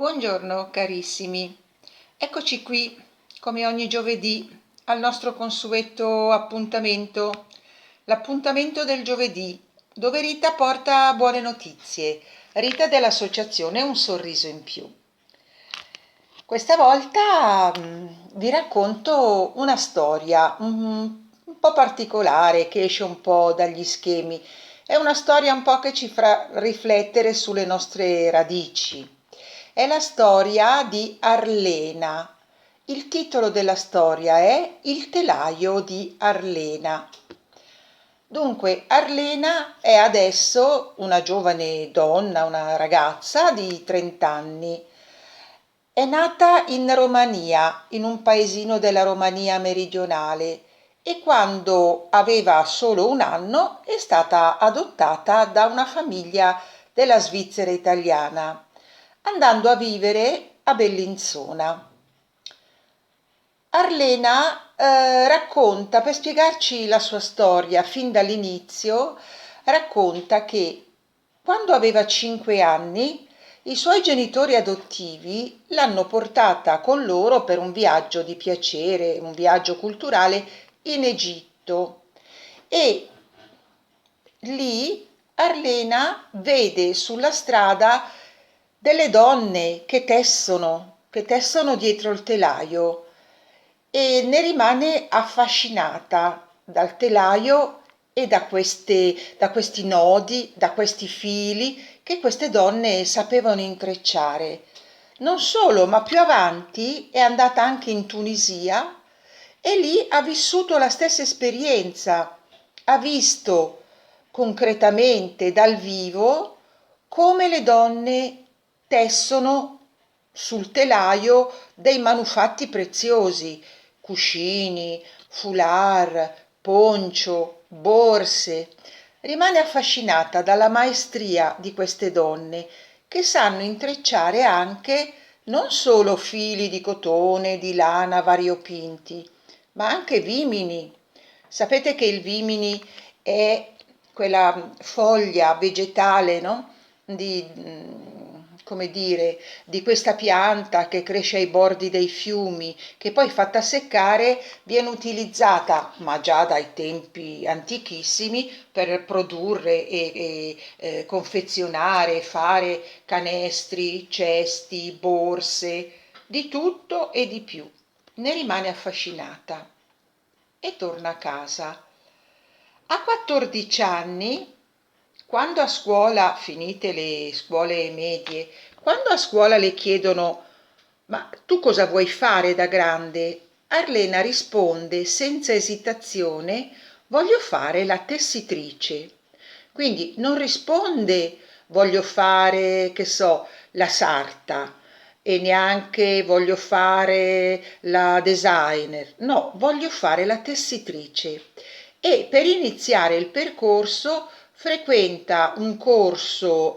Buongiorno carissimi, eccoci qui come ogni giovedì al nostro consueto appuntamento, l'appuntamento del giovedì, dove Rita porta buone notizie. Rita dell'associazione Un sorriso in più. Questa volta vi racconto una storia un po' particolare che esce un po' dagli schemi. È una storia un po' che ci fa riflettere sulle nostre radici. È la storia di Arlena. Il titolo della storia è Il telaio di Arlena. Dunque, Arlena è adesso una giovane donna, una ragazza di 30 anni. È nata in Romania, in un paesino della Romania meridionale, e quando aveva solo un anno è stata adottata da una famiglia della Svizzera italiana, andando a vivere a Bellinzona. Arlena racconta, per spiegarci la sua storia fin dall'inizio, racconta che quando aveva 5 anni i suoi genitori adottivi l'hanno portata con loro per un viaggio di piacere, un viaggio culturale in Egitto, e lì Arlena vede sulla strada delle donne che tessono dietro il telaio, e ne rimane affascinata dal telaio e da questi nodi, da questi fili che queste donne sapevano intrecciare. Non solo, ma più avanti è andata anche in Tunisia e lì ha vissuto la stessa esperienza, ha visto concretamente dal vivo come le donne tessono sul telaio dei manufatti preziosi, cuscini, foulard, poncio, borse. Rimane affascinata dalla maestria di queste donne che sanno intrecciare anche non solo fili di cotone, di lana variopinti, ma anche vimini. Sapete che il vimini è quella foglia vegetale, no? Come dire, di questa pianta che cresce ai bordi dei fiumi, che poi fatta seccare viene utilizzata, ma già dai tempi antichissimi, per produrre e confezionare, fare canestri, cesti, borse, di tutto e di più. Ne rimane affascinata e torna a casa. A 14 anni, quando a scuola, finite le scuole medie, quando a scuola le chiedono: ma tu cosa vuoi fare da grande? Arlena risponde senza esitazione: voglio fare la tessitrice. Quindi non risponde: voglio fare, che so, la sarta, e neanche voglio fare la designer. No, voglio fare la tessitrice. E per iniziare il percorso frequenta un corso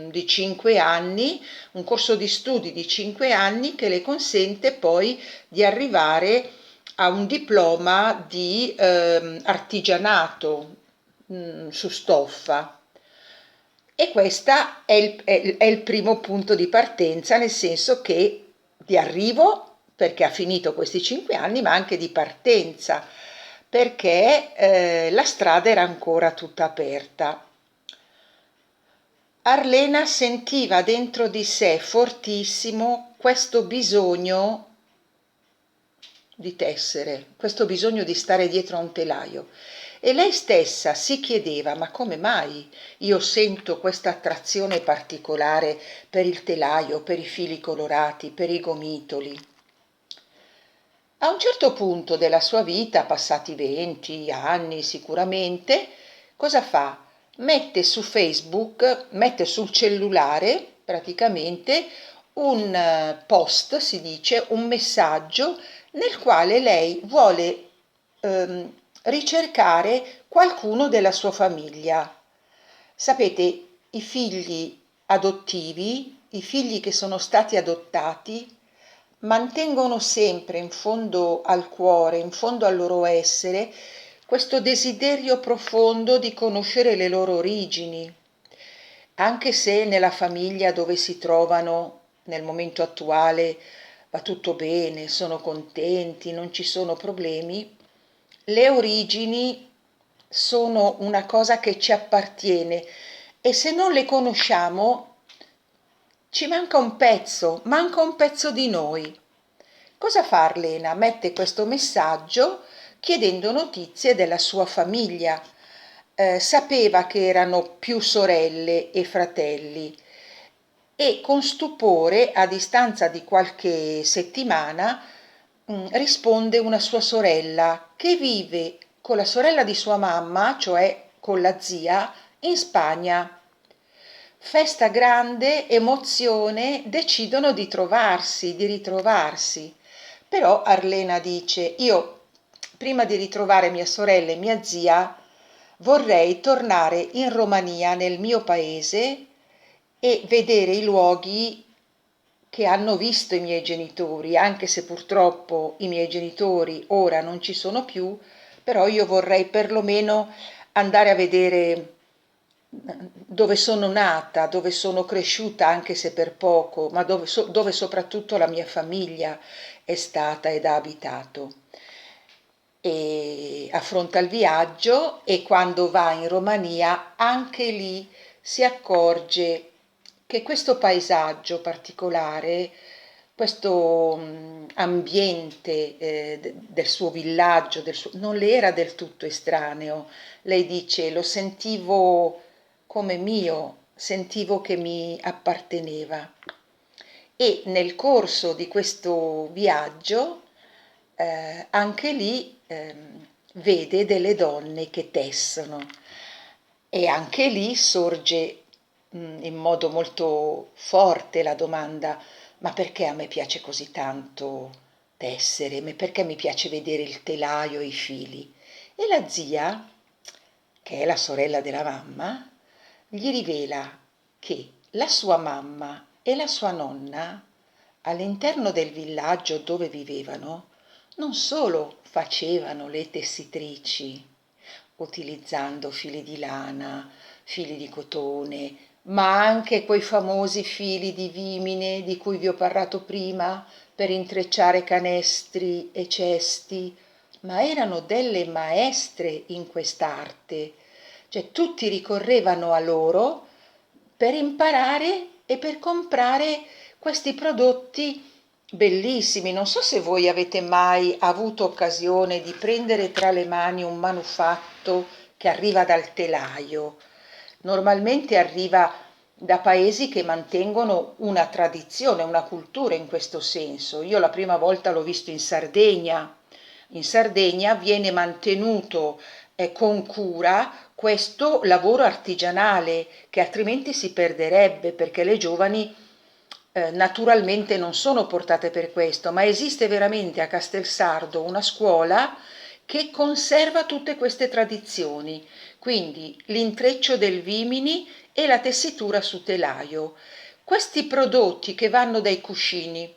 di 5 anni, un corso di studi di 5 anni che le consente poi di arrivare a un diploma di artigianato su stoffa. E questo è il primo punto di partenza, nel senso che di arrivo, perché ha finito questi 5 anni, ma anche di partenza, perché la strada era ancora tutta aperta. Arlena sentiva dentro di sé fortissimo questo bisogno di tessere, questo bisogno di stare dietro a un telaio, e lei stessa si chiedeva: ma come mai io sento questa attrazione particolare per il telaio, per i fili colorati, per i gomitoli? A un certo punto della sua vita, passati 20 anni sicuramente, cosa fa? Mette su Facebook, mette sul cellulare praticamente un post, si dice, un messaggio nel quale lei vuole ricercare qualcuno della sua famiglia. Sapete, i figli adottivi, i figli che sono stati adottati, mantengono sempre in fondo al cuore, in fondo al loro essere, questo desiderio profondo di conoscere le loro origini, anche se nella famiglia dove si trovano nel momento attuale va tutto bene, sono contenti, non ci sono problemi. Le origini sono una cosa che ci appartiene e se non le conosciamo ci manca un pezzo di noi. Cosa fa Arlena? Mette questo messaggio chiedendo notizie della sua famiglia. Sapeva che erano più sorelle e fratelli e con stupore, a distanza di qualche settimana, risponde una sua sorella che vive con la sorella di sua mamma, cioè con la zia, in Spagna. Festa grande, emozione, decidono di trovarsi, di ritrovarsi. Però Arlena dice, io prima di ritrovare mia sorella e mia zia vorrei tornare in Romania, nel mio paese, e vedere i luoghi che hanno visto i miei genitori, anche se purtroppo i miei genitori ora non ci sono più, però io vorrei perlomeno andare a vedere dove sono nata, dove sono cresciuta, anche se per poco, ma dove soprattutto la mia famiglia è stata ed ha abitato. E affronta il viaggio e quando va in Romania anche lì si accorge che questo paesaggio particolare, questo ambiente del suo villaggio, non le era del tutto estraneo. Lei dice, lo sentivo come mio, sentivo che mi apparteneva. E nel corso di questo viaggio anche lì vede delle donne che tessono e anche lì sorge in modo molto forte la domanda: ma perché a me piace così tanto tessere? Perché mi piace vedere il telaio e i fili? E la zia, che è la sorella della mamma, gli rivela che la sua mamma e la sua nonna, all'interno del villaggio dove vivevano, non solo facevano le tessitrici, utilizzando fili di lana, fili di cotone, ma anche quei famosi fili di vimine di cui vi ho parlato prima per intrecciare canestri e cesti, ma erano delle maestre in quest'arte, cioè tutti ricorrevano a loro per imparare e per comprare questi prodotti bellissimi. Non so se voi avete mai avuto occasione di prendere tra le mani un manufatto che arriva dal telaio. Normalmente arriva da paesi che mantengono una tradizione, una cultura in questo senso. Io la prima volta l'ho visto in Sardegna. In Sardegna viene mantenuto con cura questo lavoro artigianale che altrimenti si perderebbe perché le giovani naturalmente non sono portate per questo, ma esiste veramente a Castelsardo una scuola che conserva tutte queste tradizioni, quindi l'intreccio del vimini e la tessitura su telaio. Questi prodotti che vanno dai cuscini,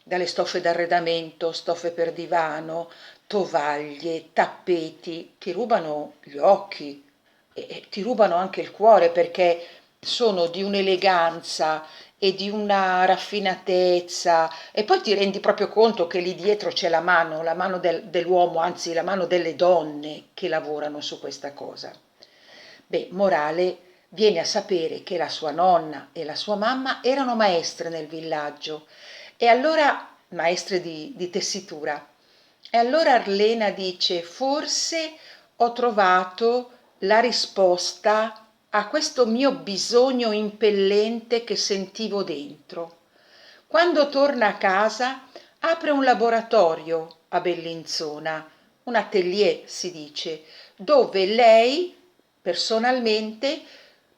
dalle stoffe d'arredamento, stoffe per divano, tovaglie, tappeti, ti rubano gli occhi e ti rubano anche il cuore perché sono di un'eleganza e di una raffinatezza e poi ti rendi proprio conto che lì dietro c'è la mano dell'uomo, anzi la mano delle donne che lavorano su questa cosa. Beh, morale, viene a sapere che la sua nonna e la sua mamma erano maestre nel villaggio e allora maestre di tessitura. E allora Arlena dice, forse ho trovato la risposta a questo mio bisogno impellente che sentivo dentro. Quando torna a casa apre un laboratorio a Bellinzona, un atelier si dice, dove lei personalmente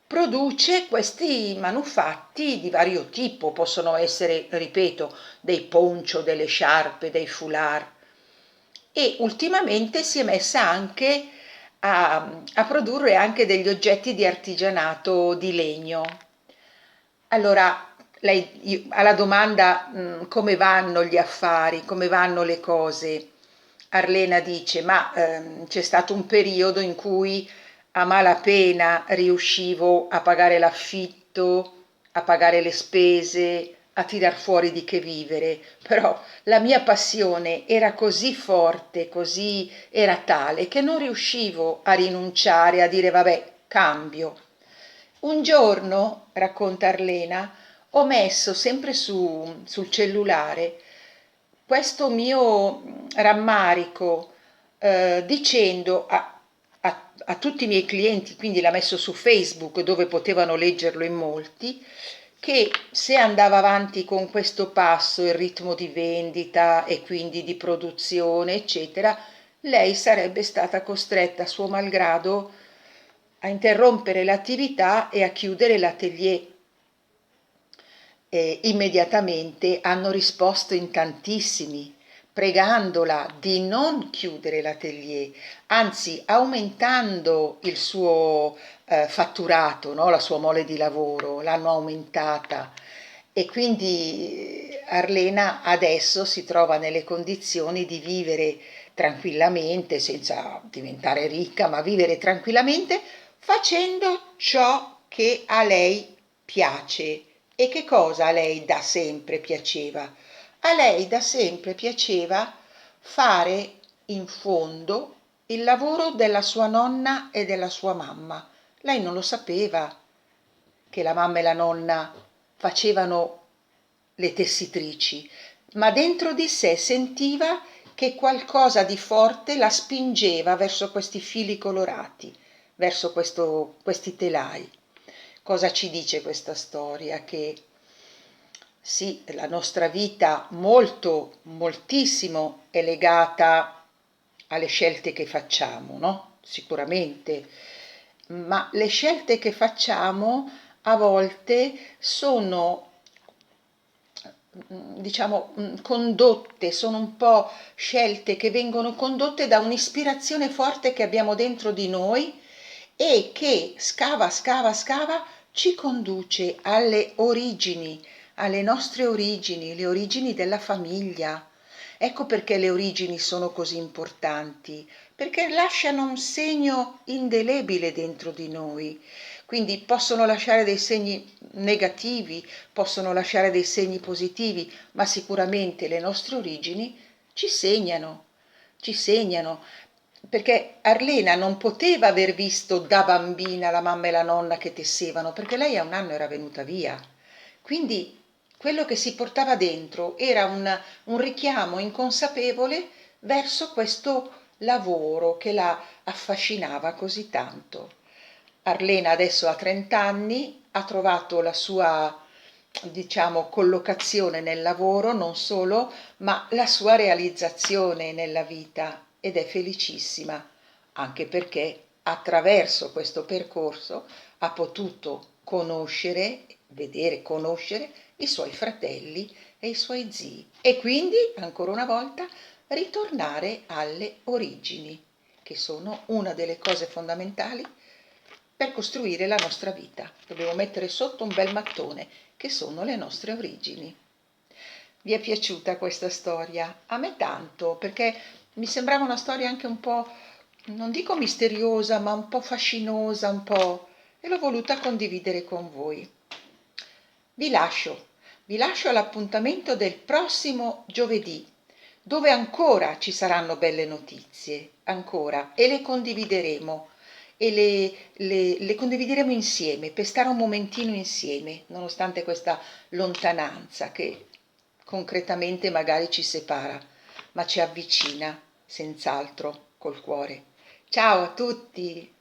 produce questi manufatti di vario tipo, possono essere, ripeto, dei poncho, delle sciarpe, dei foulard e ultimamente si è messa anche a produrre anche degli oggetti di artigianato di legno. Allora, alla domanda come vanno gli affari, come vanno le cose, Arlena dice, ma c'è stato un periodo in cui a malapena riuscivo a pagare l'affitto, a pagare le spese, a tirar fuori di che vivere, però la mia passione era così forte, così era tale che non riuscivo a rinunciare, a dire vabbè, cambio. Un giorno, racconta Arlena, ho messo sempre sul cellulare questo mio rammarico, dicendo a tutti i miei clienti, quindi l'ha messo su Facebook dove potevano leggerlo in molti, che se andava avanti con questo passo, il ritmo di vendita e quindi di produzione, eccetera, lei sarebbe stata costretta a suo malgrado a interrompere l'attività e a chiudere l'atelier. Immediatamente hanno risposto in tantissimi, pregandola di non chiudere l'atelier, anzi aumentando il suo fatturato, no? La sua mole di lavoro, l'hanno aumentata e quindi Arlena adesso si trova nelle condizioni di vivere tranquillamente, senza diventare ricca, ma vivere tranquillamente facendo ciò che a lei piace. E che cosa a lei da sempre piaceva? A lei da sempre piaceva fare in fondo il lavoro della sua nonna e della sua mamma. Lei non lo sapeva che la mamma e la nonna facevano le tessitrici, ma dentro di sé sentiva che qualcosa di forte la spingeva verso questi fili colorati, verso questi telai. Cosa ci dice questa storia? Che sì, la nostra vita moltissimo è legata alle scelte che facciamo, no? Sicuramente, ma le scelte che facciamo a volte sono diciamo condotte, sono un po' scelte che vengono condotte da un'ispirazione forte che abbiamo dentro di noi e che scava, ci conduce alle nostre origini, le origini della famiglia. Ecco perché le origini sono così importanti, perché lasciano un segno indelebile dentro di noi. Quindi possono lasciare dei segni negativi, possono lasciare dei segni positivi, ma sicuramente le nostre origini ci segnano, perché Arlena non poteva aver visto da bambina la mamma e la nonna che tessevano, perché lei a 1 anno era venuta via. Quindi quello che si portava dentro era un richiamo inconsapevole verso questo lavoro che la affascinava così tanto. Arlena adesso ha 30 anni, ha trovato la sua, diciamo, collocazione nel lavoro, non solo, ma la sua realizzazione nella vita ed è felicissima, anche perché attraverso questo percorso ha potuto conoscere i suoi fratelli e i suoi zii e quindi, ancora una volta, ritornare alle origini, che sono una delle cose fondamentali per costruire la nostra vita. Dobbiamo mettere sotto un bel mattone, che sono le nostre origini. Vi è piaciuta questa storia? A me tanto, perché mi sembrava una storia anche un po', non dico misteriosa, ma un po' fascinosa, un po', e l'ho voluta condividere con voi. Vi lascio, vi lascio all'appuntamento del prossimo giovedì, dove ancora ci saranno belle notizie, ancora, e le condivideremo. E le condivideremo insieme, per stare un momentino insieme, nonostante questa lontananza che concretamente magari ci separa, ma ci avvicina, senz'altro, col cuore. Ciao a tutti!